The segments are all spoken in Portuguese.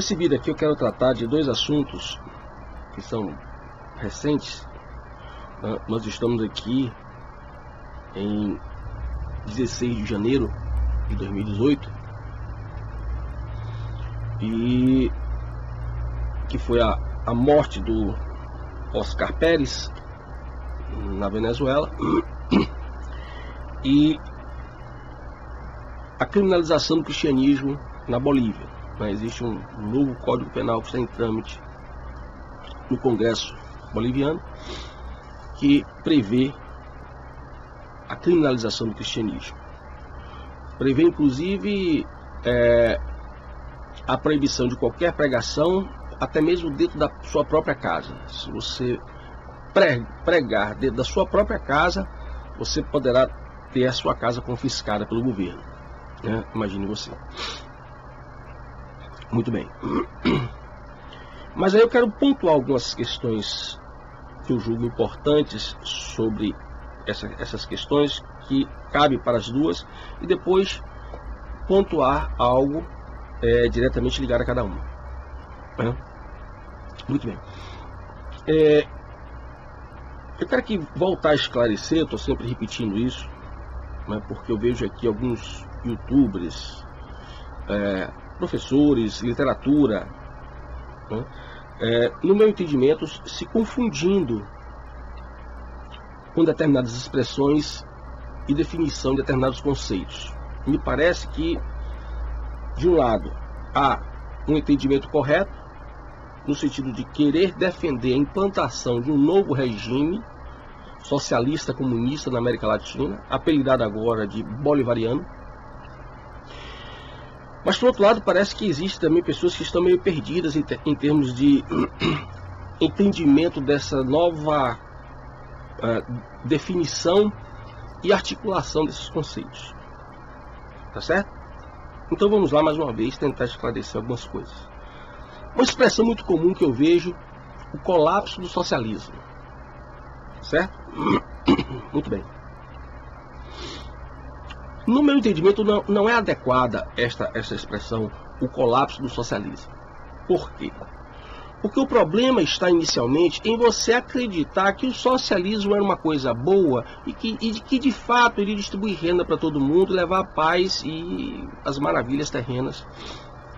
Nesse vídeo aqui eu quero tratar de dois assuntos que são recentes. Nós estamos aqui em 16 de janeiro de 2018 e que foi a morte do Oscar Pérez na Venezuela e a criminalização do cristianismo na Bolívia. Existe um novo Código Penal que está em trâmite no Congresso boliviano que prevê a criminalização do cristianismo. Prevê inclusive a proibição de qualquer pregação, até mesmo dentro da sua própria casa. Se você pregar dentro da sua própria casa, você poderá ter a sua casa confiscada pelo governo, né? Imagine você. Muito bem. Mas aí eu quero pontuar algumas questões que eu julgo importantes sobre essas questões, que cabe para as duas, e depois pontuar algo diretamente ligado a cada uma. Muito bem. Eu quero aqui voltar a esclarecer, estou sempre repetindo isso, né, porque eu vejo aqui alguns youtubers, professores, literatura, né, no meu entendimento, se confundindo com determinadas expressões e definição de determinados conceitos. Me parece que, de um lado, há um entendimento correto, no sentido de querer defender a implantação de um novo regime socialista comunista na América Latina, apelidado agora de bolivariano. Mas, por outro lado, parece que existem também pessoas que estão meio perdidas em termos de entendimento dessa nova definição e articulação desses conceitos. Tá certo? Então vamos lá mais uma vez tentar esclarecer algumas coisas. Uma expressão muito comum que eu vejo: o colapso do socialismo. Certo? Muito bem. No meu entendimento, não é adequada essa expressão, o colapso do socialismo. Por quê? Porque o problema está inicialmente em você acreditar que o socialismo era uma coisa boa e que de fato iria distribuir renda para todo mundo, levar a paz e as maravilhas terrenas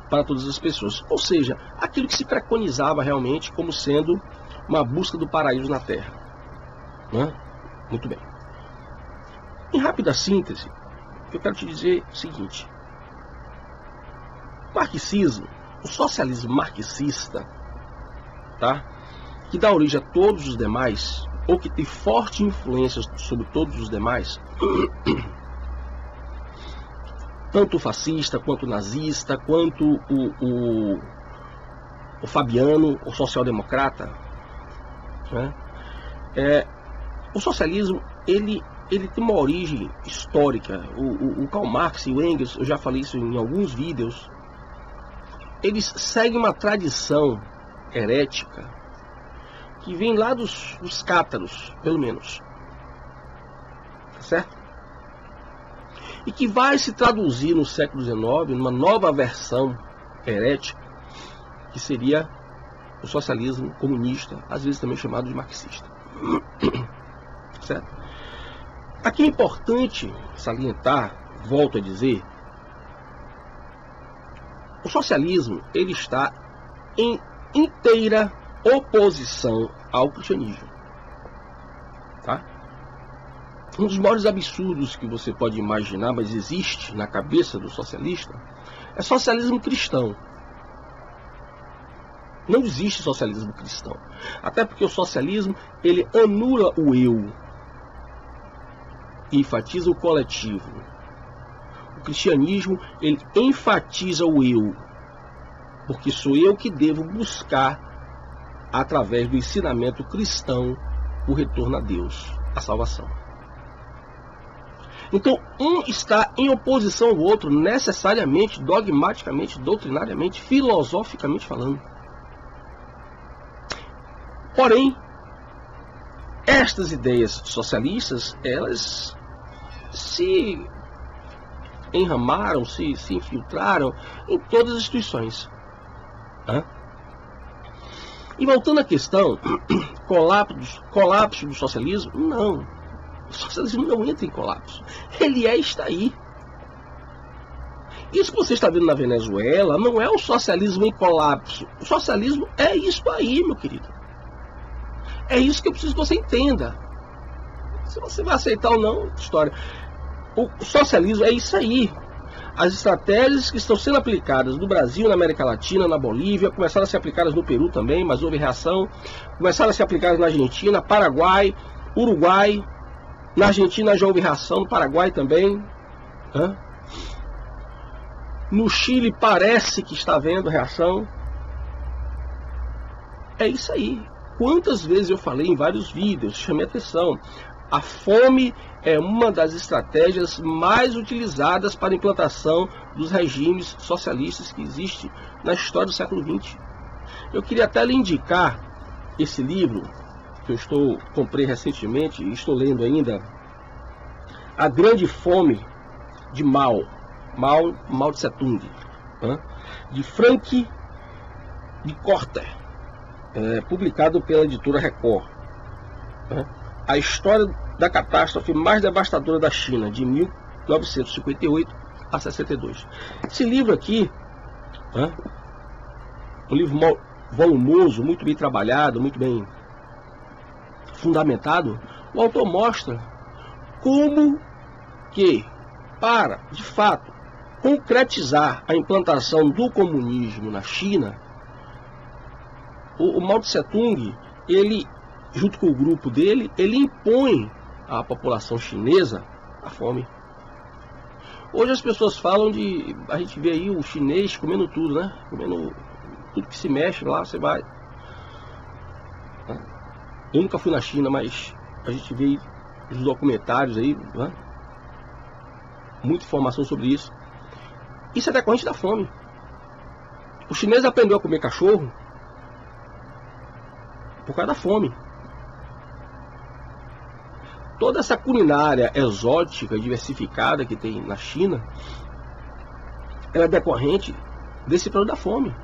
para todas as pessoas. Ou seja, aquilo que se preconizava realmente como sendo uma busca do paraíso na Terra. Né? Muito bem. Em rápida síntese, eu quero te dizer o seguinte: o marxismo, o socialismo marxista, tá? Que dá origem a todos os demais, ou que tem forte influência sobre todos os demais, tanto o fascista, quanto o nazista, quanto o fabiano, o social-democrata, né? O socialismo, ele tem uma origem histórica. O Karl Marx e o Engels, eu já falei isso em alguns vídeos, eles seguem uma tradição herética que vem lá dos cátaros, pelo menos, tá certo? E que vai se traduzir no século XIX numa nova versão herética, que seria o socialismo comunista, às vezes também chamado de marxista. Certo? Aqui é importante salientar, volto a dizer, o socialismo, ele está em inteira oposição ao cristianismo. Tá? Um dos maiores absurdos que você pode imaginar, mas existe na cabeça do socialista, é socialismo cristão. Não existe socialismo cristão. Até porque o socialismo, ele anula o eu e enfatiza o coletivo. O cristianismo, ele enfatiza o eu, porque sou eu que devo buscar, através do ensinamento cristão, o retorno a Deus, a salvação. Então, um está em oposição ao outro, necessariamente, dogmaticamente, doutrinariamente, filosoficamente falando. Porém, estas ideias socialistas, elas se enramaram, se infiltraram em todas as instituições. E voltando à questão, colapso do socialismo, não. O socialismo não entra em colapso. Ele está aí. Isso que você está vendo na Venezuela não é o socialismo em colapso. O socialismo é isso aí, meu querido. É isso que eu preciso que você entenda. Se você vai aceitar ou não, história. O socialismo é isso aí. As estratégias que estão sendo aplicadas no Brasil, na América Latina, na Bolívia, começaram a ser aplicadas no Peru também, mas houve reação. Começaram a ser aplicadas na Argentina, Paraguai, Uruguai. Na Argentina já houve reação, no Paraguai também. No Chile parece que está havendo reação. É isso aí. Quantas vezes eu falei em vários vídeos, chamei atenção. A fome é uma das estratégias mais utilizadas para a implantação dos regimes socialistas que existe na história do século XX. Eu queria até lhe indicar esse livro que eu comprei recentemente e estou lendo ainda, A Grande Fome de Mao Tse Tung, de Frank de Korter, publicado pela editora Record. A história da catástrofe mais devastadora da China, de 1958 a 62. Esse livro aqui, um livro volumoso, muito bem trabalhado, muito bem fundamentado. O autor mostra como que, para, de fato, concretizar a implantação do comunismo na China, o Mao Tse Tung, ele, junto com o grupo dele, ele impõe à população chinesa a fome. Hoje as pessoas falam de... A gente vê aí o chinês comendo tudo, né? Comendo tudo que se mexe lá, você vai. Eu nunca fui na China, mas a gente vê os documentários aí, né? Muita informação sobre isso. Isso é decorrente da fome. O chinês aprendeu a comer cachorro por causa da fome. Toda essa culinária exótica e diversificada que tem na China, ela é decorrente desse problema da fome.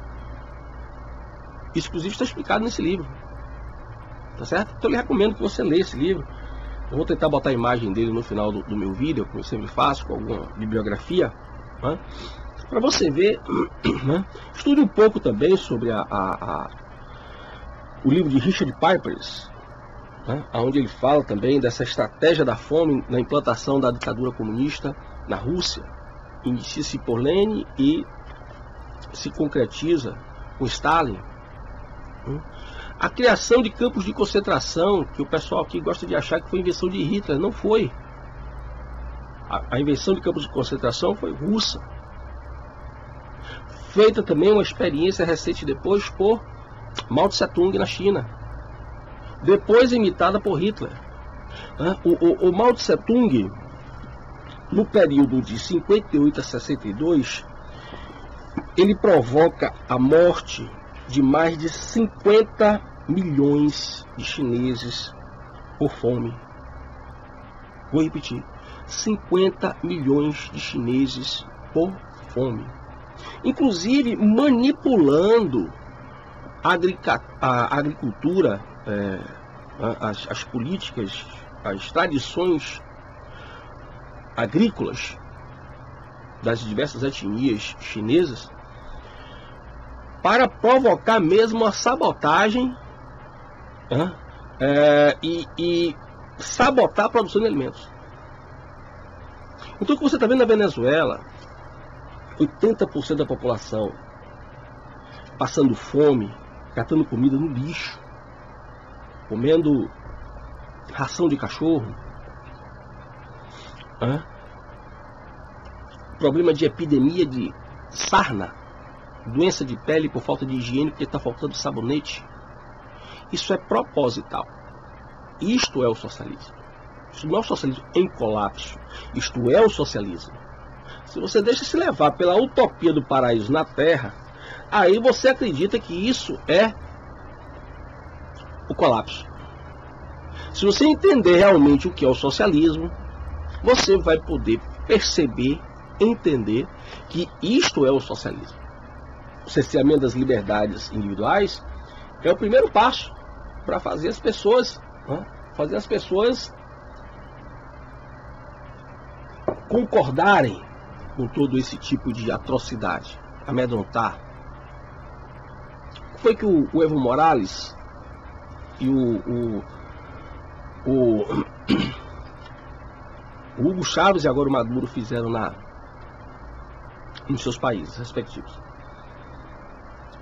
Isso, inclusive, está explicado nesse livro. Tá certo? Então, eu lhe recomendo que você leia esse livro. Eu vou tentar botar a imagem dele no final do meu vídeo, como eu sempre faço, com alguma bibliografia, né? Para você ver, né? Estude um pouco também sobre o livro de Richard Pipers, né? Onde ele fala também dessa estratégia da fome na implantação da ditadura comunista na Rússia. Inicia-se por Lenin e se concretiza com Stalin. A criação de campos de concentração, que o pessoal aqui gosta de achar que foi invenção de Hitler, não foi. A invenção de campos de concentração foi russa. Feita também uma experiência recente depois por Mao Tse Tung na China. Depois imitada por Hitler. O Mao Tse Tung, no período de 58 a 62, ele provoca a morte de mais de 50 milhões de chineses por fome. Vou repetir, 50 milhões de chineses por fome. Inclusive manipulando a agricultura, as políticas, as tradições agrícolas das diversas etnias chinesas, para provocar mesmo a sabotagem e sabotar a produção de alimentos. Então, o que você está vendo na Venezuela, 80% da população passando fome, catando comida no lixo, comendo ração de cachorro, problema de epidemia de sarna, doença de pele por falta de higiene, porque está faltando sabonete. Isso é proposital. Isto é o socialismo. Isso não é o socialismo em colapso. Isto é o socialismo. Se você deixa se levar pela utopia do paraíso na Terra, aí você acredita que isso é o colapso. Se você entender realmente o que é o socialismo, você vai poder perceber, entender que isto é o socialismo. cerceamento das liberdades individuais, é o primeiro passo para fazer as pessoas, concordarem com todo esse tipo de atrocidade, amedrontar. Foi que o Evo Morales e o Hugo Chávez e agora o Maduro fizeram nos seus países respectivos.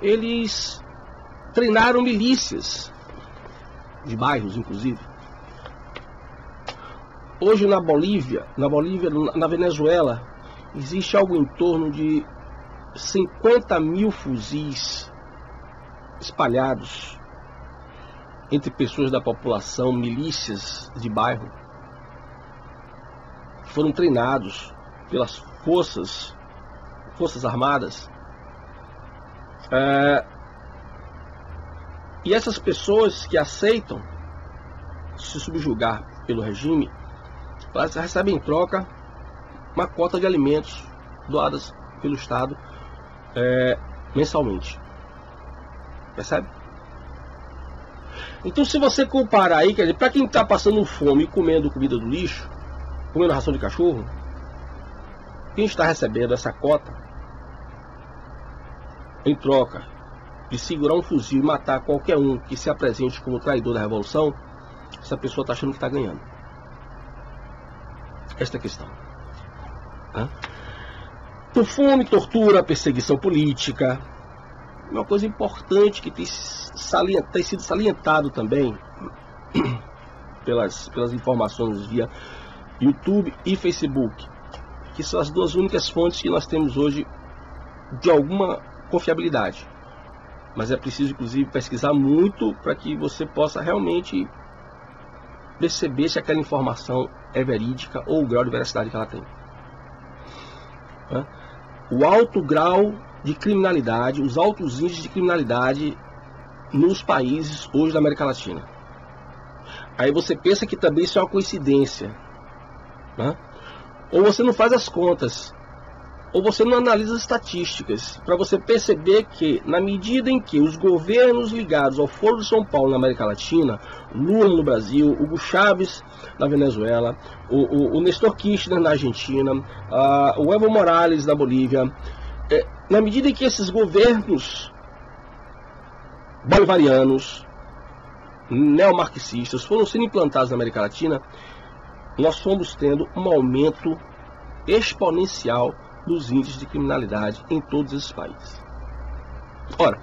Eles treinaram milícias de bairros, inclusive. Hoje na Bolívia, na Venezuela, existe algo em torno de 50 mil fuzis espalhados entre pessoas da população, milícias de bairro, que foram treinados pelas forças armadas. E essas pessoas que aceitam se subjugar pelo regime, elas recebem em troca uma cota de alimentos doadas pelo Estado mensalmente. Percebe? Então, se você comparar aí, quer dizer, para quem está passando fome e comendo comida do lixo, comendo ração de cachorro, quem está recebendo essa cota em troca de segurar um fuzil e matar qualquer um que se apresente como traidor da revolução, essa pessoa está achando que está ganhando. Esta é a questão. Por fome, tortura, perseguição política. Uma coisa importante que tem sido salientado também pelas informações via YouTube e Facebook, que são as duas únicas fontes que nós temos hoje de alguma confiabilidade. Mas é preciso, inclusive, pesquisar muito para que você possa realmente perceber se aquela informação é verídica ou o grau de veracidade que ela tem. O alto grau de criminalidade, os altos índices de criminalidade nos países hoje da América Latina. Aí você pensa que também isso é uma coincidência, ou você não faz as contas, ou você não analisa as estatísticas, para você perceber que, na medida em que os governos ligados ao Foro de São Paulo na América Latina, Lula no Brasil, Hugo Chávez na Venezuela, o Néstor Kirchner na Argentina, o Evo Morales na Bolívia, na medida em que esses governos bolivarianos, neomarxistas, foram sendo implantados na América Latina, nós fomos tendo um aumento exponencial dos índices de criminalidade em todos esses países. Ora,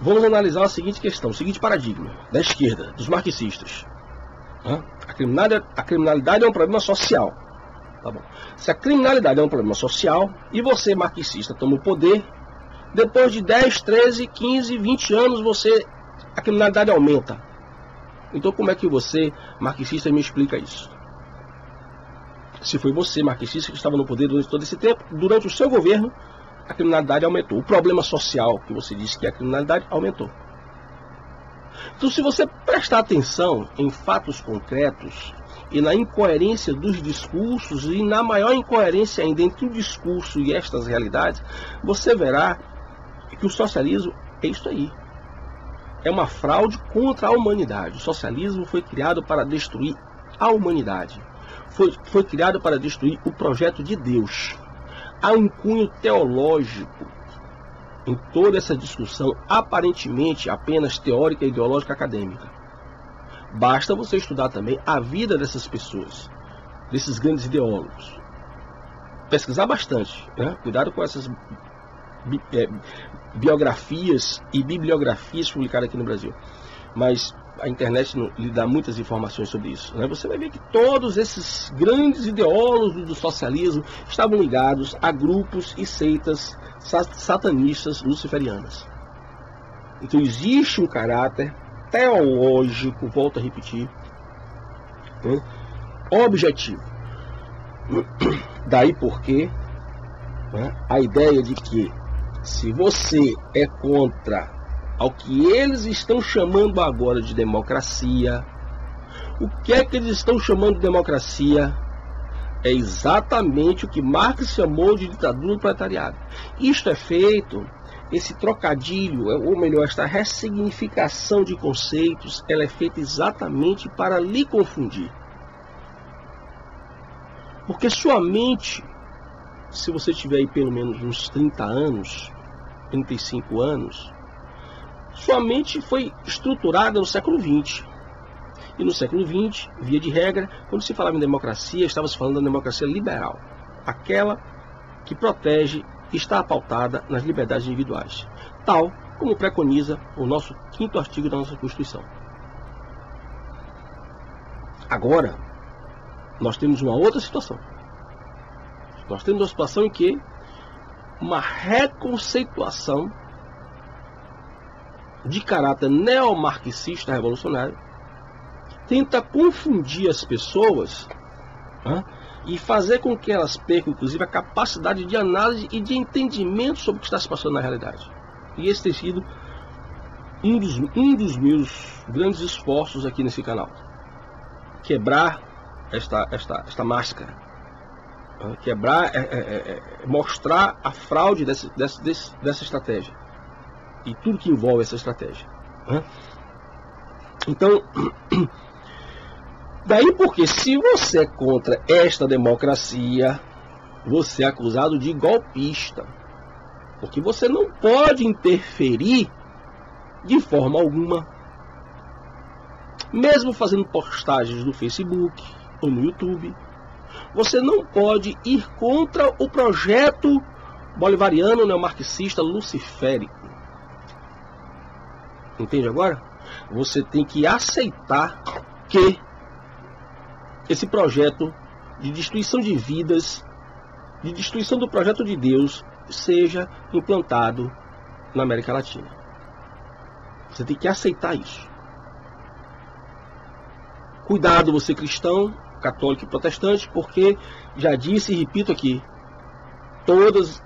vamos analisar a seguinte questão, o seguinte paradigma da esquerda, dos marxistas. A criminalidade é um problema social. Tá bom. Se a criminalidade é um problema social e você, marxista, toma o poder, depois de 10, 13, 15, 20 anos a criminalidade aumenta. Então como é que você, marxista, me explica isso? Se foi você, marxista, que estava no poder durante todo esse tempo, durante o seu governo, a criminalidade aumentou. O problema social que você disse que é a criminalidade aumentou. Então, se você prestar atenção em fatos concretos e na incoerência dos discursos e na maior incoerência ainda entre o discurso e estas realidades, você verá que o socialismo é isso aí. É uma fraude contra a humanidade. O socialismo foi criado para destruir a humanidade. Foi criado para destruir o projeto de Deus. Há um cunho teológico em toda essa discussão, aparentemente apenas teórica, ideológica, acadêmica. Basta você estudar também a vida dessas pessoas, desses grandes ideólogos. Pesquisar bastante, Cuidado com essas biografias e bibliografias publicadas aqui no Brasil. Mas a internet lhe dá muitas informações sobre isso. Você vai ver que todos esses grandes ideólogos do socialismo estavam ligados a grupos e seitas satanistas luciferianas. Então existe um caráter teológico, volto a repetir, objetivo. Daí porque a ideia de que se você é contra ao que eles estão chamando agora de democracia, o que é que eles estão chamando de democracia? É exatamente o que Marx chamou de ditadura do proletariado. Isto é feito esse trocadilho, ou melhor, esta ressignificação de conceitos, ela é feita exatamente para lhe confundir. Porque sua mente, se você tiver aí pelo menos uns 30 anos, 35 anos, sua mente foi estruturada no século XX. E no século XX, via de regra, quando se falava em democracia, estava se falando da democracia liberal. Aquela que protege e está pautada nas liberdades individuais. Tal como preconiza o nosso 5º artigo da nossa Constituição. Agora, nós temos uma outra situação. Nós temos uma situação em que uma reconceituação de caráter neomarxista revolucionário tenta confundir as pessoas, e fazer com que elas percam, inclusive, a capacidade de análise e de entendimento sobre o que está se passando na realidade. E esse tem sido um dos meus grandes esforços aqui nesse canal. Quebrar esta máscara. Quebrar, mostrar a fraude dessa estratégia. E tudo que envolve essa estratégia. Então, daí porque se você é contra esta democracia, você é acusado de golpista. Porque você não pode interferir de forma alguma. Mesmo fazendo postagens no Facebook ou no YouTube, você não pode ir contra o projeto bolivariano neomarxista luciférico. Entende agora? Você tem que aceitar que esse projeto de destruição de vidas, de destruição do projeto de Deus, seja implantado na América Latina. Você tem que aceitar isso. Cuidado, você cristão, católico e protestante, porque já disse e repito aqui, todos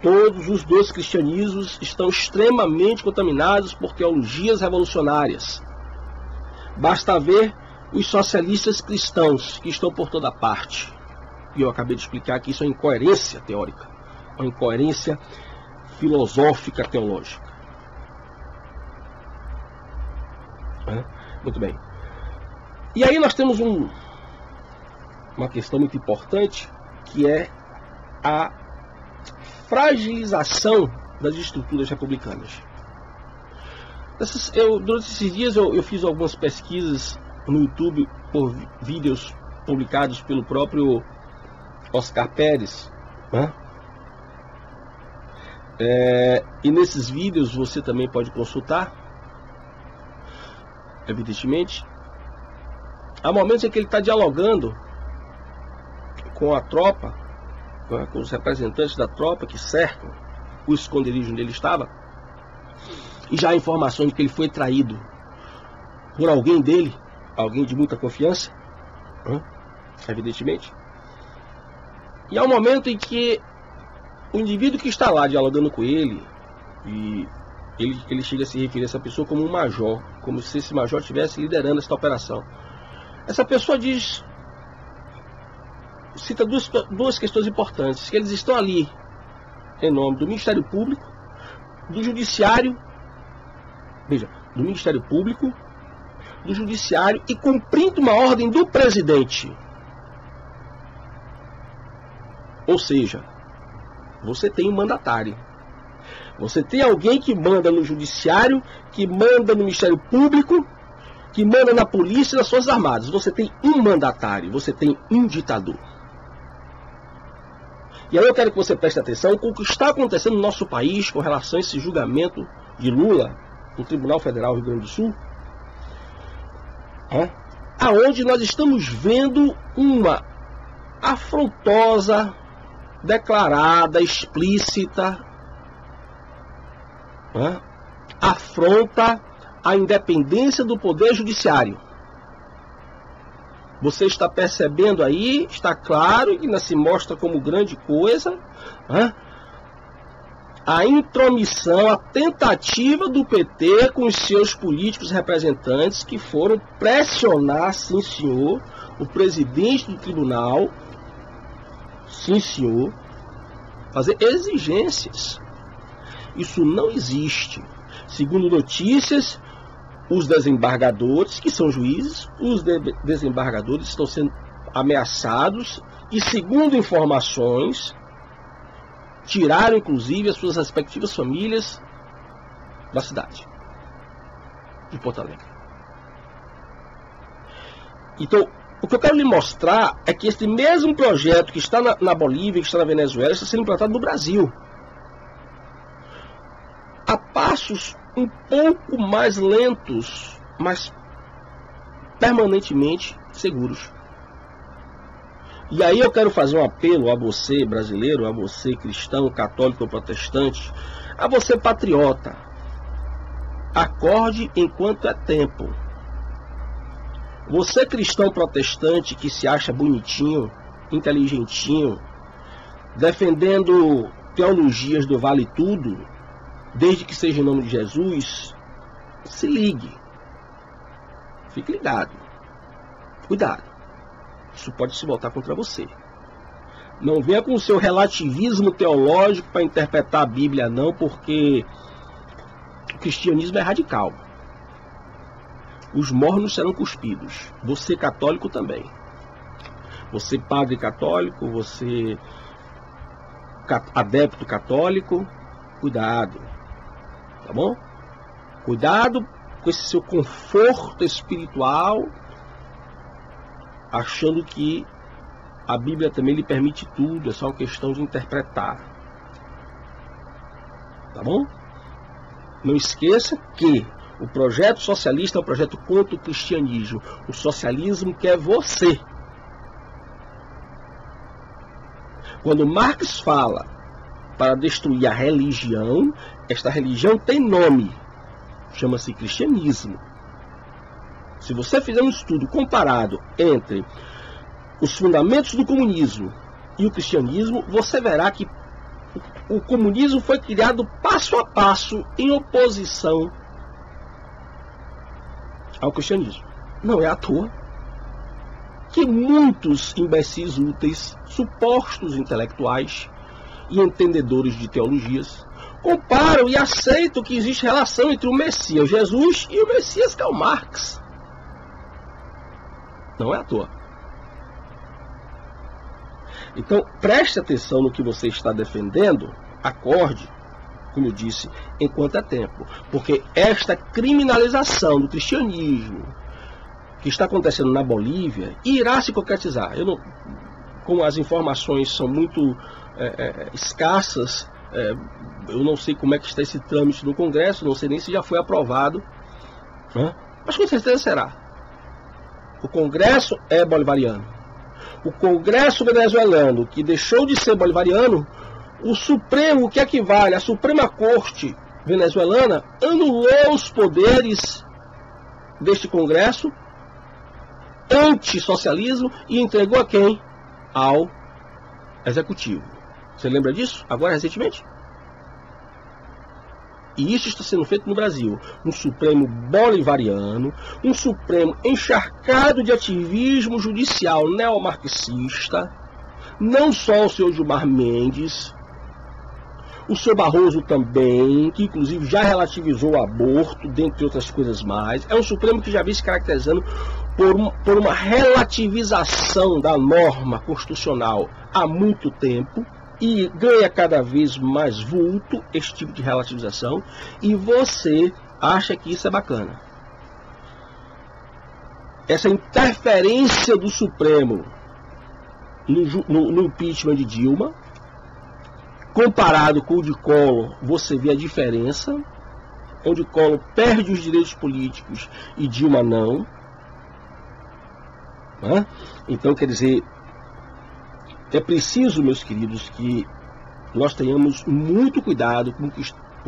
os dois cristianismos estão extremamente contaminados por teologias revolucionárias. Basta ver os socialistas cristãos que estão por toda parte. E eu acabei de explicar que isso é incoerência teórica, uma incoerência filosófica teológica. Muito bem. E aí nós temos uma questão muito importante, que é a fragilização das estruturas republicanas. Durante esses dias eu fiz algumas pesquisas no YouTube por vídeos publicados pelo próprio Oscar Pérez, e nesses vídeos você também pode consultar, evidentemente. Há momentos em que ele está dialogando com a tropa, com os representantes da tropa que cercam o esconderijo onde ele estava, e já há informações de que ele foi traído por alguém dele, alguém de muita confiança, evidentemente. E há um momento em que o indivíduo que está lá dialogando com ele, e ele chega a se referir a essa pessoa como um major, como se esse major estivesse liderando essa operação. Essa pessoa cita duas questões importantes, que eles estão ali em nome do Ministério Público, do Judiciário, do Ministério Público, do Judiciário, e cumprindo uma ordem do presidente. Ou seja, você tem um mandatário. Você tem alguém que manda no Judiciário, que manda no Ministério Público, que manda na polícia e nas Forças Armadas. Você tem um mandatário, você tem um ditador. E aí eu quero que você preste atenção com o que está acontecendo no nosso país com relação a esse julgamento de Lula no Tribunal Federal do Rio Grande do Sul, aonde nós estamos vendo uma afrontosa, declarada, explícita afronta à independência do Poder Judiciário. Você está percebendo aí, está claro, e ainda se mostra como grande coisa, a intromissão, a tentativa do PT com os seus políticos representantes que foram pressionar, sim senhor, o presidente do tribunal, sim senhor, fazer exigências. Isso não existe. Segundo notícias, os desembargadores, que são juízes, os desembargadores estão sendo ameaçados e, segundo informações, tiraram inclusive as suas respectivas famílias da cidade de Porto Alegre. Então, o que eu quero lhe mostrar é que este mesmo projeto que está na Bolívia, que está na Venezuela, está sendo implantado no Brasil. A passos um pouco mais lentos, mas permanentemente seguros. E aí eu quero fazer um apelo a você brasileiro, a você cristão, católico ou protestante, a você patriota. Acorde enquanto é tempo. Você cristão protestante que se acha bonitinho, inteligentinho, defendendo teologias do vale tudo, desde que seja em nome de Jesus, se ligue. Fique ligado. Cuidado. Isso pode se voltar contra você. Não venha com o seu relativismo teológico para interpretar a Bíblia, não, porque o cristianismo é radical. Os mornos serão cuspidos. Você católico também. Você padre católico, você adepto católico, cuidado. Tá bom? Cuidado com esse seu conforto espiritual, achando que a Bíblia também lhe permite tudo, é só uma questão de interpretar. Tá bom? Não esqueça que o projeto socialista é um projeto contra o cristianismo. O socialismo quer você. Quando Marx fala para destruir a religião, esta religião tem nome. Chama-se cristianismo. Se você fizer um estudo comparado entre os fundamentos do comunismo e o cristianismo, você verá que o comunismo foi criado passo a passo em oposição ao cristianismo. Não é à toa que muitos imbecis úteis, supostos intelectuais e entendedores de teologias, comparam e aceitam que existe relação entre o Messias Jesus e o Messias Karl Marx. Não é à toa. Então, preste atenção no que você está defendendo, acorde, como eu disse, enquanto é tempo. Porque esta criminalização do cristianismo que está acontecendo na Bolívia irá se concretizar. Como as informações são muito escassas, eu não sei como é que está esse trâmite no Congresso, não sei nem se já foi aprovado, né? Mas com certeza será. O Congresso é bolivariano. O Congresso venezuelano, que deixou de ser bolivariano, o Supremo, que equivale à Suprema Corte venezuelana, anulou os poderes deste Congresso antissocialismo e entregou a quem? Ao Executivo. Você lembra disso? Agora, recentemente? E isso está sendo feito no Brasil. Um Supremo bolivariano, um Supremo encharcado de ativismo judicial neomarxista, não só o senhor Gilmar Mendes, o senhor Barroso também, que inclusive já relativizou o aborto, dentre outras coisas mais. É um Supremo que já vem se caracterizando por uma relativização da norma constitucional há muito tempo, e ganha cada vez mais vulto esse tipo de relativização, e você acha que isso é bacana. Essa interferência do Supremo no impeachment de Dilma, comparado com o de Collor, você vê a diferença, onde Collor perde os direitos políticos e Dilma não. Né? Então, quer dizer, é preciso, meus queridos, que nós tenhamos muito cuidado com o que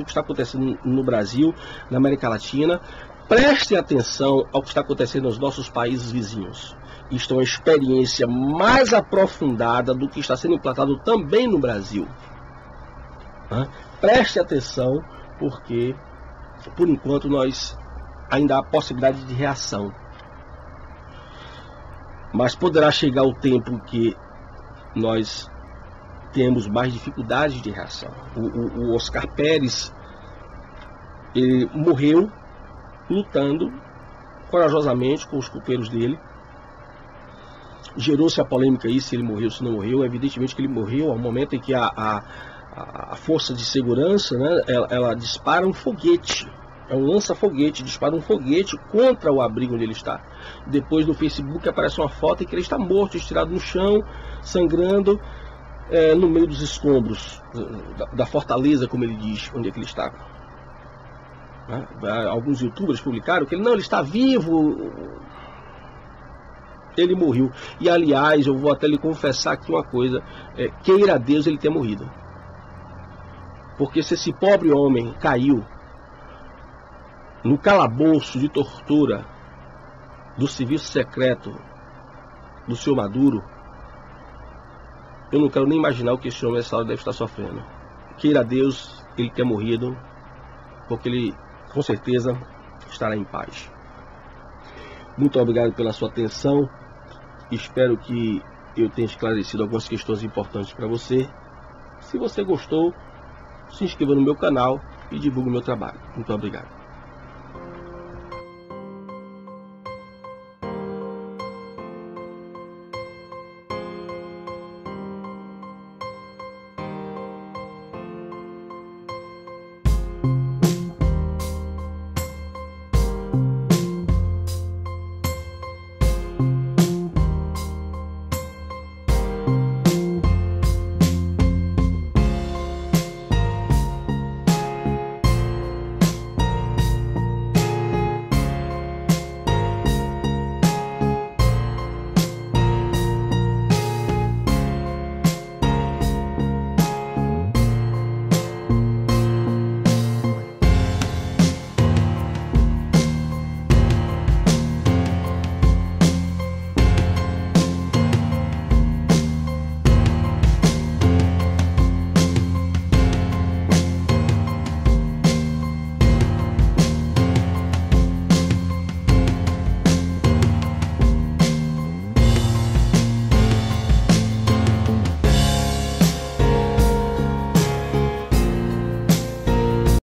está acontecendo no Brasil, na América Latina. Prestem atenção ao que está acontecendo nos nossos países vizinhos. Isto é uma experiência mais aprofundada do que está sendo implantado também no Brasil. Preste atenção, porque, por enquanto, nós ainda há possibilidade de reação. Mas poderá chegar o tempo que nós temos mais dificuldades de reação. O Oscar Pérez, ele morreu lutando corajosamente com os companheiros dele. Gerou-se a polêmica aí, se ele morreu, se não morreu. Evidentemente que ele morreu ao momento em que a força de segurança, né, ela dispara um foguete. É um lança-foguete, dispara um foguete contra o abrigo onde ele está. Depois no Facebook aparece uma foto em que ele está morto, estirado no chão, sangrando, no meio dos escombros da fortaleza, como ele diz, onde é que ele estava. Alguns youtubers publicaram que ele está vivo. Ele morreu. E aliás, eu vou até lhe confessar aqui uma coisa, queira a Deus ele ter morrido. Porque se esse pobre homem caiu no calabouço de tortura do serviço secreto do senhor Maduro, eu não quero nem imaginar o que esse homem nessa hora deve estar sofrendo. Queira a Deus ele ter morrido, porque ele com certeza estará em paz. Muito obrigado pela sua atenção. Espero que eu tenha esclarecido algumas questões importantes para você. Se você gostou, se inscreva no meu canal e divulgue o meu trabalho. Muito obrigado.